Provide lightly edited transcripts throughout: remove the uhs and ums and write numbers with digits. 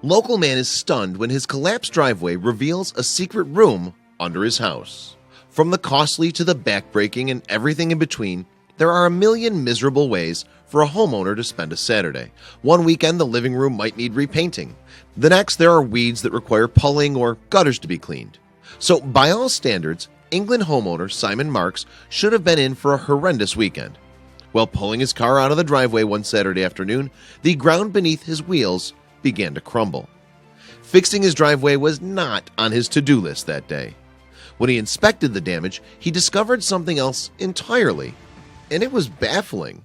Local man is stunned when his collapsed driveway reveals a secret room under his house. From the costly to the backbreaking and everything in between, there are a million miserable ways for a homeowner to spend a Saturday. One weekend the living room might need repainting. The next there are weeds that require pulling or gutters to be cleaned. So by all standards, England homeowner Simon Marks should have been in for a horrendous weekend. While pulling his car out of the driveway one Saturday afternoon, the ground beneath his wheels began to crumble. Fixing his driveway was not on his to-do list that day. When he inspected the damage, he discovered something else entirely, and it was baffling.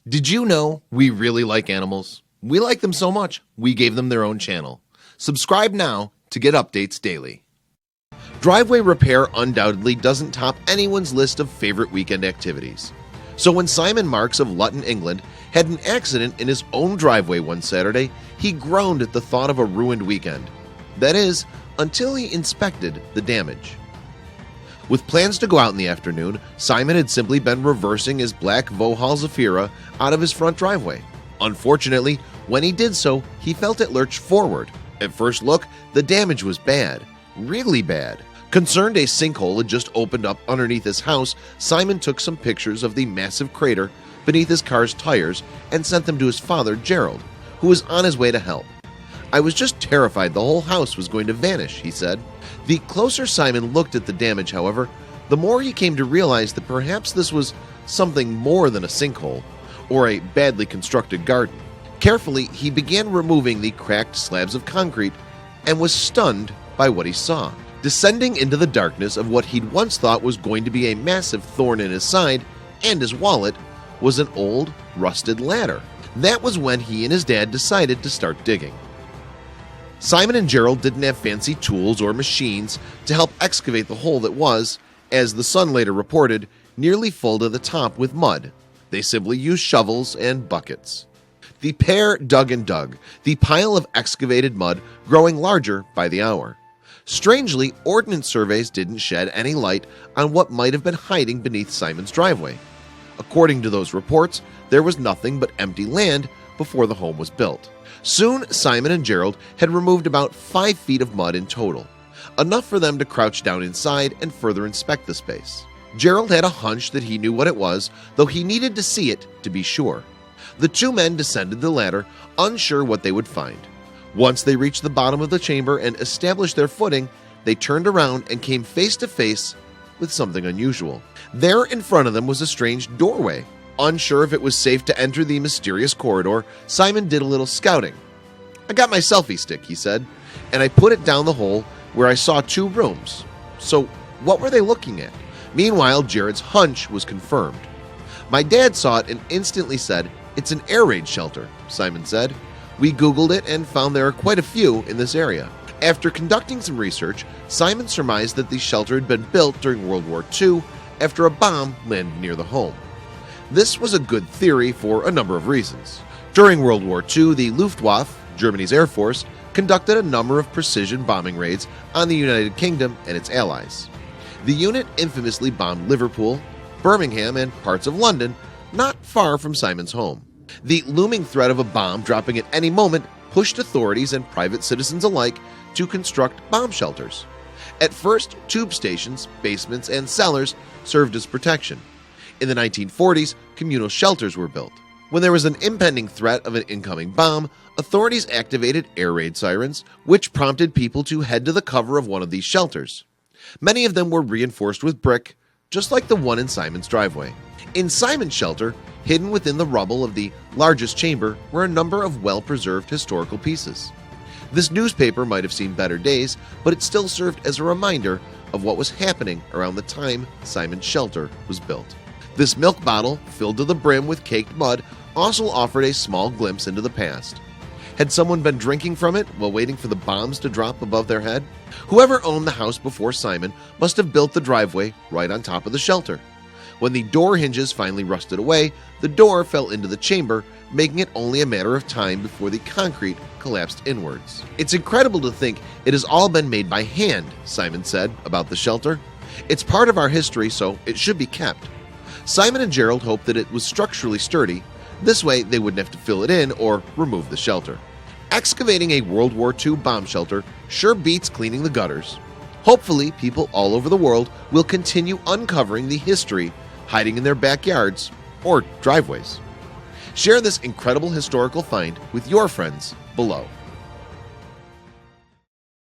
Did you know we really like animals? We like them so much, we gave them their own channel. Subscribe now to get updates daily. Driveway repair undoubtedly doesn't top anyone's list of favorite weekend activities. So when Simon Marks of Luton, England, had an accident in his own driveway one Saturday, he groaned at the thought of a ruined weekend. That is, until he inspected the damage. With plans to go out in the afternoon, Simon had simply been reversing his black Vauxhall Zafira out of his front driveway. Unfortunately, when he did so, he felt it lurch forward. At first look, the damage was bad, really bad. Concerned a sinkhole had just opened up underneath his house, Simon took some pictures of the massive crater beneath his car's tires and sent them to his father, Gerald, who was on his way to help. "I was just terrified the whole house was going to vanish," he said. The closer Simon looked at the damage, however, the more he came to realize that perhaps this was something more than a sinkhole or a badly constructed garden. Carefully, he began removing the cracked slabs of concrete and was stunned by what he saw. Descending into the darkness of what he'd once thought was going to be a massive thorn in his side and his wallet was an old, rusted ladder. That was when he and his dad decided to start digging. Simon and Gerald didn't have fancy tools or machines to help excavate the hole that was, as the Sun later reported, nearly full to the top with mud. They simply used shovels and buckets. The pair dug and dug, the pile of excavated mud growing larger by the hour. Strangely, ordnance surveys didn't shed any light on what might have been hiding beneath Simon's driveway. According to those reports, there was nothing but empty land before the home was built. Soon, Simon and Gerald had removed about 5 feet of mud in total, enough for them to crouch down inside and further inspect the space. Gerald had a hunch that he knew what it was, though he needed to see it to be sure. The two men descended the ladder, unsure what they would find. Once they reached the bottom of the chamber and established their footing, they turned around and came face to face with something unusual. There in front of them was a strange doorway. Unsure if it was safe to enter the mysterious corridor, Simon did a little scouting. "I got my selfie stick," he said, "and I put it down the hole where I saw 2 rooms." So what were they looking at? Meanwhile, Jared's hunch was confirmed. "My dad saw it and instantly said, 'It's an air raid shelter,'" Simon said. "We Googled it and found there are quite a few in this area." After conducting some research, Simon surmised that the shelter had been built during World War II after a bomb landed near the home. This was a good theory for a number of reasons. During World War II, the Luftwaffe, Germany's Air Force, conducted a number of precision bombing raids on the United Kingdom and its allies. The unit infamously bombed Liverpool, Birmingham, and parts of London, not far from Simon's home. The looming threat of a bomb dropping at any moment pushed authorities and private citizens alike to construct bomb shelters. At first, tube stations, basements, and cellars served as protection. In the 1940s, communal shelters were built. When there was an impending threat of an incoming bomb, authorities activated air raid sirens, which prompted people to head to the cover of one of these shelters. Many of them were reinforced with brick, just like the one in Simon's driveway. In Simon's shelter, hidden within the rubble of the largest chamber, were a number of well-preserved historical pieces. This newspaper might have seen better days, but it still served as a reminder of what was happening around the time Simon's shelter was built. This milk bottle, filled to the brim with caked mud, also offered a small glimpse into the past. Had someone been drinking from it while waiting for the bombs to drop above their head? Whoever owned the house before Simon must have built the driveway right on top of the shelter. When the door hinges finally rusted away, the door fell into the chamber, making it only a matter of time before the concrete collapsed inwards. "It's incredible to think it has all been made by hand," Simon said about the shelter. "It's part of our history, so it should be kept." Simon and Gerald hoped that it was structurally sturdy. This way they wouldn't have to fill it in or remove the shelter. Excavating a World War II bomb shelter sure beats cleaning the gutters. Hopefully, people all over the world will continue uncovering the history hiding in their backyards or driveways. Share this incredible historical find with your friends below.